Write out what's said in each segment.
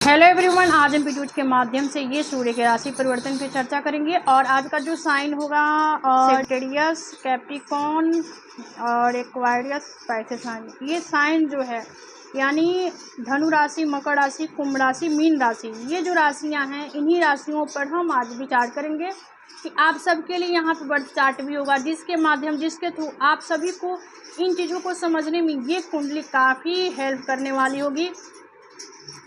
Hello everyone, आज हम video के माध्यम से ये सूर्य के राशि परिवर्तन पे चर्चा करेंगे। और आज का जो साइन होगा सेजिटेरियस, कैप्रिकॉर्न और एक्वारियस, पाइसेस साइन। ये साइन जो है यानी धनु राशि, मकर राशि, कुंभ राशि, मीन राशि, ये जो राशियां हैं इन्हीं राशियों पर हम आज विचार करेंगे कि आप सबके लिए यहाँ पे बर्थ चार्ट भी होगा, जिसके थ्रू आप सभी को इन चीज़ों को समझने में ये कुंडली काफ़ी हेल्प करने वाली होगी।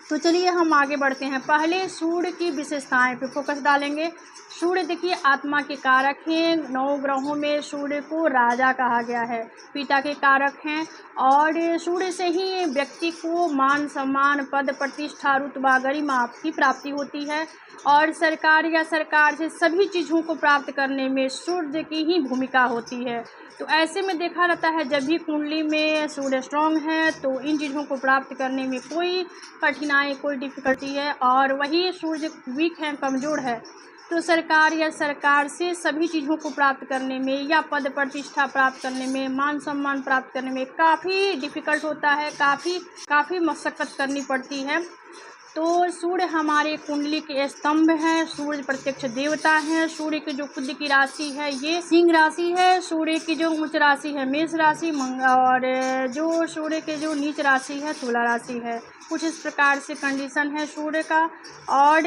तो चलिए हम आगे बढ़ते हैं। पहले सूर्य की विशेषताएं पे फोकस डालेंगे। सूर्य देखिए आत्मा के कारक हैं। 9 ग्रहों में सूर्य को राजा कहा गया है, पिता के कारक हैं। और सूर्य से ही व्यक्ति को मान सम्मान, पद प्रतिष्ठा, रुतबा, गरिमा की प्राप्ति होती है। और सरकार या सरकार से सभी चीज़ों को प्राप्त करने में सूर्य की ही भूमिका होती है। तो ऐसे में देखा जाता है जब भी कुंडली में सूर्य स्ट्रॉन्ग है तो इन चीज़ों को प्राप्त करने में कोई कठिनाई, कोई डिफ़िकल्टी है। और वही सूर्य वीक है, कमज़ोर है, तो सरकार या सरकार से सभी चीज़ों को प्राप्त करने में या पद प्रतिष्ठा प्राप्त करने में, मान सम्मान प्राप्त करने में काफ़ी डिफ़िकल्ट होता है, काफ़ी मशक्क़त करनी पड़ती है। तो सूर्य हमारे कुंडली के स्तंभ हैं। सूर्य प्रत्यक्ष देवता हैं। सूर्य की जो खुद की राशि है ये सिंह राशि है। सूर्य की जो उच्च राशि है मेष राशि, और जो सूर्य के जो नीच राशि है तुला राशि है। कुछ इस प्रकार से कंडीशन है सूर्य का। और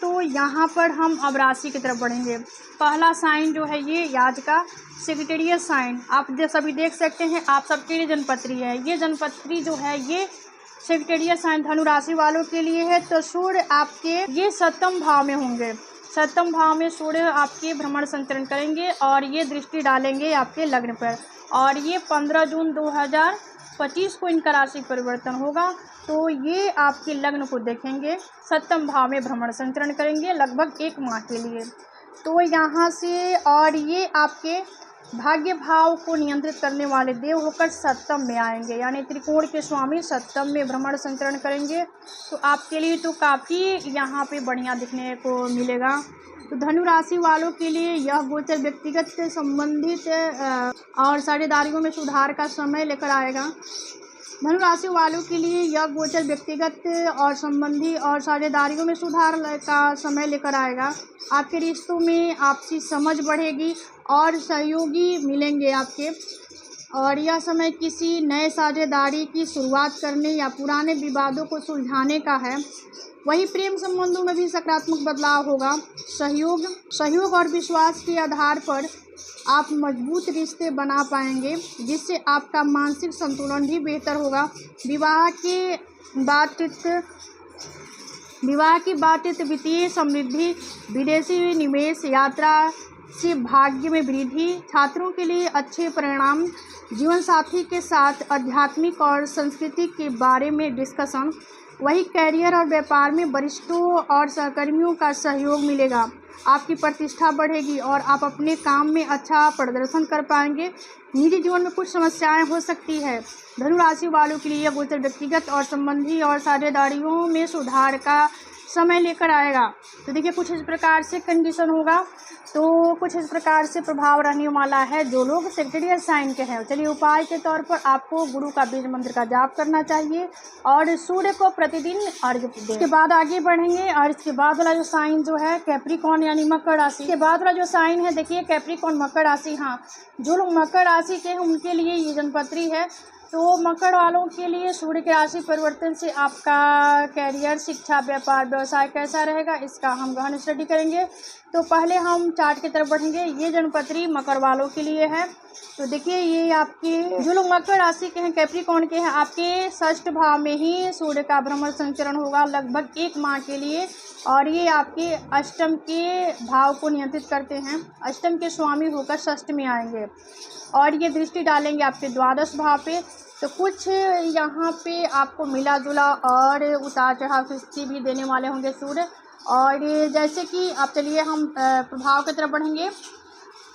तो यहाँ पर हम अब राशि की तरफ बढ़ेंगे। पहला साइन जो है ये आज का सेजिटेरियस साइन, आप सभी देख सकते हैं, आप सबके लिए जनपत्री है। ये जनपत्री जो है ये सेजिटेरियस साइन धनु राशि वालों के लिए है। तो सूर्य आपके ये 7वें भाव में होंगे। 7वें भाव में सूर्य आपके भ्रमण संचरण करेंगे और ये दृष्टि डालेंगे आपके लग्न पर। और ये 15 जून 2025 को इनका राशि परिवर्तन होगा। तो ये आपके लग्न को देखेंगे, 7वें भाव में भ्रमण संचरण करेंगे लगभग 1 माह के लिए। तो यहाँ से और ये आपके भाग्य भाव को नियंत्रित करने वाले देव होकर 7वें में आएंगे, यानी त्रिकोण के स्वामी 7वें में भ्रमण संचरण करेंगे। तो आपके लिए तो काफ़ी यहाँ पे बढ़िया दिखने को मिलेगा। तो धनु राशि वालों के लिए यह गोचर व्यक्तिगत संबंधित और साझेदारियों में सुधार का समय लेकर आएगा। धनु राशि वालों के लिए यह गोचर व्यक्तिगत और संबंधी और साझेदारियों में सुधार का समय लेकर आएगा। आपके रिश्तों में आपसी समझ बढ़ेगी और सहयोगी मिलेंगे आपके। और यह समय किसी नए साझेदारी की शुरुआत करने या पुराने विवादों को सुलझाने का है। वही प्रेम संबंधों में भी सकारात्मक बदलाव होगा। सहयोग और विश्वास के आधार पर आप मजबूत रिश्ते बना पाएंगे, जिससे आपका मानसिक संतुलन भी बेहतर होगा। विवाह की बातचीत, वित्तीय समृद्धि, विदेशी निवेश, यात्रा से भाग्य में वृद्धि, छात्रों के लिए अच्छे परिणाम, जीवन साथी के साथ आध्यात्मिक और संस्कृति के बारे में डिस्कशन। वही कैरियर और व्यापार में वरिष्ठों और सहकर्मियों का सहयोग मिलेगा। आपकी प्रतिष्ठा बढ़ेगी और आप अपने काम में अच्छा प्रदर्शन कर पाएंगे। निजी जीवन में कुछ समस्याएं हो सकती है। धनु राशि वालों के लिए यह गोचर व्यक्तिगत और संबंधी और साझेदारियों में सुधार का समय लेकर आएगा। तो देखिए कुछ इस प्रकार से कंडीशन होगा, तो कुछ इस प्रकार से प्रभाव रहने वाला है जो लोग सेजिटेरियस साइन के हैं। चलिए उपाय के तौर पर आपको गुरु का बीज मंत्र का जाप करना चाहिए और सूर्य को प्रतिदिन अर्घ्य दें। इसके बाद आगे बढ़ेंगे। और इसके बाद वाला जो साइन जो है कैप्रिकॉर्न यानी मकर राशि, के बाद वाला जो साइन है देखिए कैप्रिकॉर्न मकर राशि। हाँ, जो लोग मकर राशि के हैं उनके लिए ये जनपत्री है। तो मकर वालों के लिए सूर्य की राशि परिवर्तन से आपका कैरियर, शिक्षा, व्यापार, व्यवसाय कैसा रहेगा इसका हम गहन स्टडी करेंगे। तो पहले हम चार्ट की तरफ बढ़ेंगे। ये जनपत्री मकर वालों के लिए है। तो देखिए ये आपके जो लोग मकर राशि के हैं, कैप्रिकॉर्न के हैं, आपके 6ठ भाव में ही सूर्य का भ्रमण संचरण होगा लगभग 1 माह के लिए। और ये आपके अष्टम के भाव को नियंत्रित करते हैं। अष्टम के स्वामी होकर 6ठ में आएंगे और ये दृष्टि डालेंगे आपके 12वें भाव पे। तो कुछ यहाँ पे आपको मिला जुला और उतार चढ़ाव की स्थिति भी देने वाले होंगे सूर्य। और जैसे कि अब चलिए हम प्रभाव की तरफ बढ़ेंगे।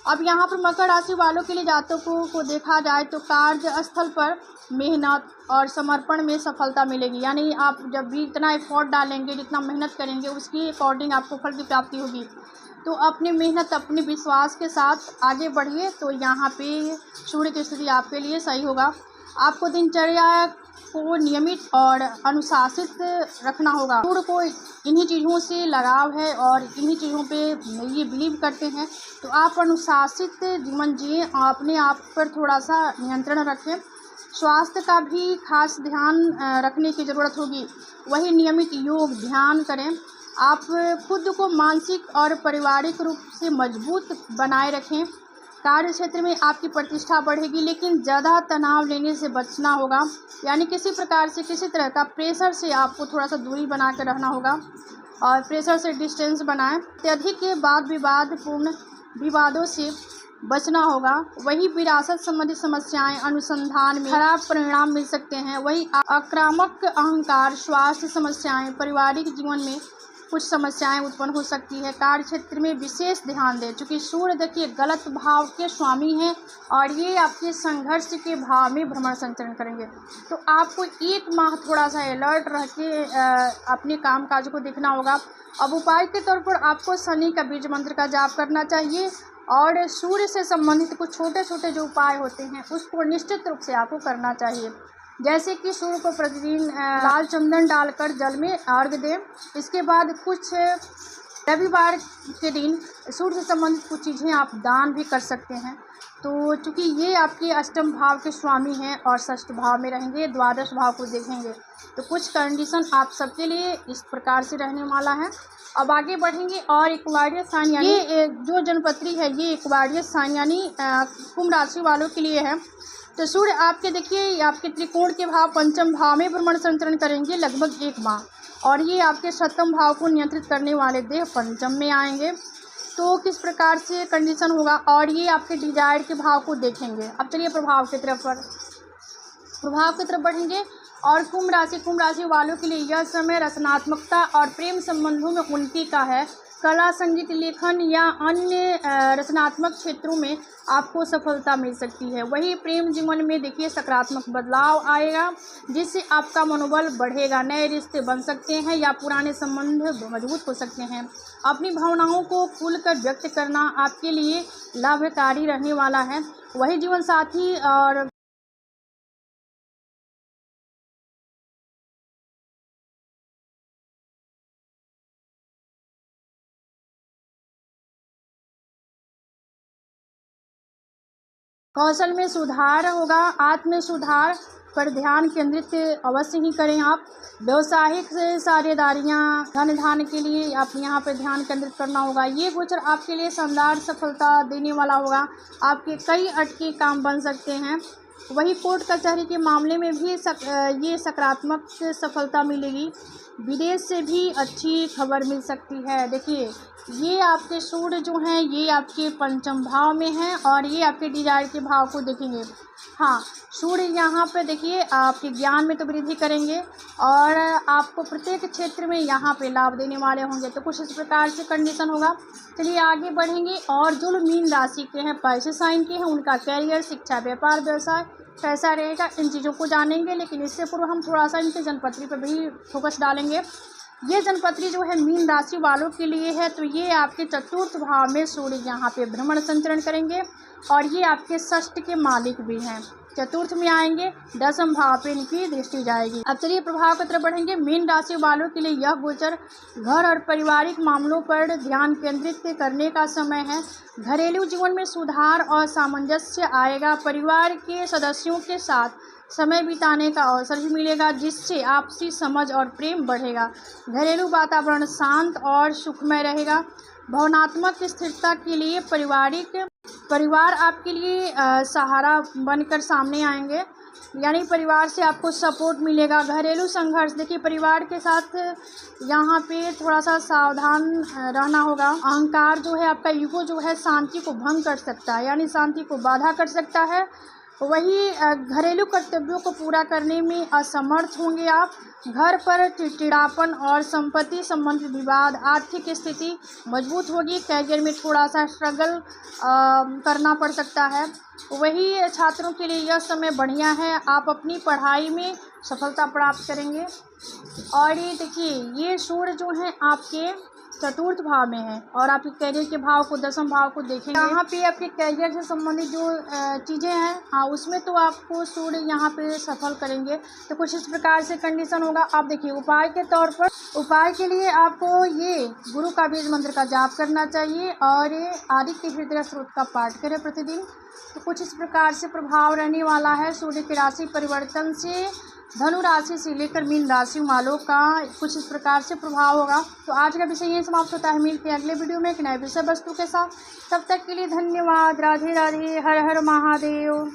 अब यहाँ पर मकर राशि वालों के लिए जातकों को देखा जाए तो कार्यस्थल पर मेहनत और समर्पण में सफलता मिलेगी। यानी आप जब भी इतना एफर्ट डालेंगे, जितना मेहनत करेंगे, उसकी अकॉर्डिंग आपको फल की प्राप्ति होगी। तो अपनी मेहनत, अपने विश्वास के साथ आगे बढ़िए। तो यहाँ पे सूर्य की स्थिति आपके लिए सही होगा। आपको दिनचर्या को नियमित और अनुशासित रखना होगा। सूर्य को इन्हीं चीज़ों से लगाव है और इन्हीं चीज़ों पे ये बिलीव करते हैं, तो आप अनुशासित जीवन जिए, अपने आप पर थोड़ा सा नियंत्रण रखें। स्वास्थ्य का भी खास ध्यान रखने की ज़रूरत होगी। वही नियमित योग ध्यान करें। आप खुद को मानसिक और पारिवारिक रूप से मजबूत बनाए रखें। कार्य क्षेत्र में आपकी प्रतिष्ठा बढ़ेगी, लेकिन ज़्यादा तनाव लेने से बचना होगा। यानी किसी प्रकार से, किसी तरह का प्रेशर से आपको थोड़ा सा दूरी बना कर रहना होगा और प्रेशर से डिस्टेंस बनाएं। अत्यधिक वाद विवादपूर्ण विवादों से बचना होगा। वही विरासत संबंधी समस्याएं, अनुसंधान में खराब परिणाम मिल सकते हैं। वही आक्रामक अहंकार, स्वास्थ्य समस्याएं, पारिवारिक जीवन में कुछ समस्याएं उत्पन्न हो सकती है। कार्य क्षेत्र में विशेष ध्यान दें, क्योंकि सूर्य देखिए गलत भाव के स्वामी हैं और ये आपके संघर्ष के भाव में भ्रमण संचरण करेंगे। तो आपको 1 माह थोड़ा सा अलर्ट रह के अपने काम काज को देखना होगा। अब उपाय के तौर पर आपको शनि का बीज मंत्र का जाप करना चाहिए और सूर्य से संबंधित कुछ छोटे छोटे जो उपाय होते हैं उसको निश्चित रूप से आपको करना चाहिए। जैसे कि सूर्य को प्रतिदिन लाल चंदन डालकर जल में अर्घ्य दें। इसके बाद कुछ रविवार के दिन सूर्य से संबंधित कुछ चीज़ें आप दान भी कर सकते हैं। तो चूँकि ये आपके अष्टम भाव के स्वामी हैं और षष्ठ भाव में रहेंगे, द्वादश भाव को देखेंगे, तो कुछ कंडीशन आप सबके लिए इस प्रकार से रहने वाला है। अब आगे बढ़ेंगे और एक्वारियस साइन, ये जो जनपत्री है ये एक्वारियस साइन यानी कुंभ राशि वालों के लिए है। तो सूर्य आपके देखिए आपके त्रिकोण के भाव पंचम भाव में भ्रमण संचरण करेंगे लगभग 1 माह और ये आपके सप्तम भाव को नियंत्रित करने वाले देव पंचम में आएंगे। तो किस प्रकार से कंडीशन होगा और ये आपके डिजायर के भाव को देखेंगे। अब चलिए प्रभाव की तरफ बढ़ेंगे और कुंभ राशि वालों के लिए यह समय रचनात्मकता और प्रेम संबंधों में उन्नति का है। कला, संगीत, लेखन या अन्य रचनात्मक क्षेत्रों में आपको सफलता मिल सकती है। वही प्रेम जीवन में देखिए सकारात्मक बदलाव आएगा, जिससे आपका मनोबल बढ़ेगा। नए रिश्ते बन सकते हैं या पुराने संबंध मजबूत हो सकते हैं। अपनी भावनाओं को खुलकर व्यक्त करना आपके लिए लाभकारी रहने वाला है। वही जीवन साथी और कौशल में सुधार होगा। आत्म सुधार पर ध्यान केंद्रित अवश्य ही करें आप। व्यवसायिक साझेदारियाँ, धन धान के लिए आप यहाँ पे ध्यान केंद्रित करना होगा। ये गोचर आपके लिए शानदार सफलता देने वाला होगा। आपके कई अटके काम बन सकते हैं। वही कोर्ट कचहरी के मामले में भी ये सकारात्मक सफलता मिलेगी। विदेश से भी अच्छी खबर मिल सकती है। देखिए ये आपके सूर्य जो हैं ये आपके पंचम भाव में हैं और ये आपके डिजायर के भाव को देखेंगे। हाँ, सूर्य यहाँ पे देखिए आपके ज्ञान में तो वृद्धि करेंगे और आपको प्रत्येक क्षेत्र में यहाँ पे लाभ देने वाले होंगे। तो कुछ इस प्रकार से कंडीशन होगा। चलिए आगे बढ़ेंगे और जो लोग मीन राशि के हैं, पैसे साइन के हैं, उनका कैरियर, शिक्षा, व्यापार, व्यवसाय कैसा रहेगा, इन चीज़ों को जानेंगे। लेकिन इससे पूर्व हम थोड़ा सा इनके जनपत्री पर भी फोकस डालेंगे। ये जनपत्री जो है मीन राशि वालों के लिए है। तो ये आपके चतुर्थ भाव में सूर्य यहाँ पे भ्रमण संचरण करेंगे और ये आपके षष्ठ के मालिक भी हैं। चतुर्थ में आएंगे, दसम भाव पे इनकी दृष्टि जाएगी। अब चलिए प्रभाव की तरफ बढ़ेंगे। मीन राशि वालों के लिए यह गोचर घर और पारिवारिक मामलों पर ध्यान केंद्रित करने का समय है। घरेलू जीवन में सुधार और सामंजस्य आएगा। परिवार के सदस्यों के साथ समय बिताने का अवसर भी मिलेगा, जिससे आपसी समझ और प्रेम बढ़ेगा। घरेलू वातावरण शांत और सुखमय रहेगा। भावनात्मक स्थिरता के लिए परिवार आपके लिए सहारा बनकर सामने आएंगे, यानी परिवार से आपको सपोर्ट मिलेगा। घरेलू संघर्ष, देखिए परिवार के साथ यहाँ पे थोड़ा सा सावधान रहना होगा। अहंकार जो है, आपका ईगो जो है शांति को भंग कर सकता है, यानी शांति को बाधा कर सकता है। वही घरेलू कर्तव्यों को पूरा करने में असमर्थ होंगे आप। घर पर चिड़चिड़ापन और संपत्ति संबंधित विवाद, आर्थिक स्थिति मजबूत होगी। कैरियर में थोड़ा सा स्ट्रगल करना पड़ सकता है। वही छात्रों के लिए यह समय बढ़िया है, आप अपनी पढ़ाई में सफलता प्राप्त करेंगे। और ये देखिए ये सूर्य जो हैं आपके चतुर्थ भाव में है और आपके करियर के भाव को, दसम भाव को देखेंगे। यहाँ पे आपके करियर से संबंधित जो चीज़ें हैं, हाँ उसमें तो आपको सूर्य यहाँ पे सफल करेंगे। तो कुछ इस प्रकार से कंडीशन होगा। आप देखिए, उपाय के तौर पर, उपाय के लिए आपको ये गुरु का बीज मंत्र का जाप करना चाहिए और ये आदित्य हृदय स्रोत का पाठ करें प्रतिदिन। तो कुछ इस प्रकार से प्रभाव रहने वाला है सूर्य की राशि परिवर्तन से। धनु राशि से लेकर मीन राशि वालों का कुछ इस प्रकार से प्रभाव होगा। तो आज का विषय यही समाप्त होता है। मिलते हैं अगले वीडियो में एक नए विषय वस्तु के साथ। तब तक के लिए धन्यवाद। राधे राधे। हर हर महादेव।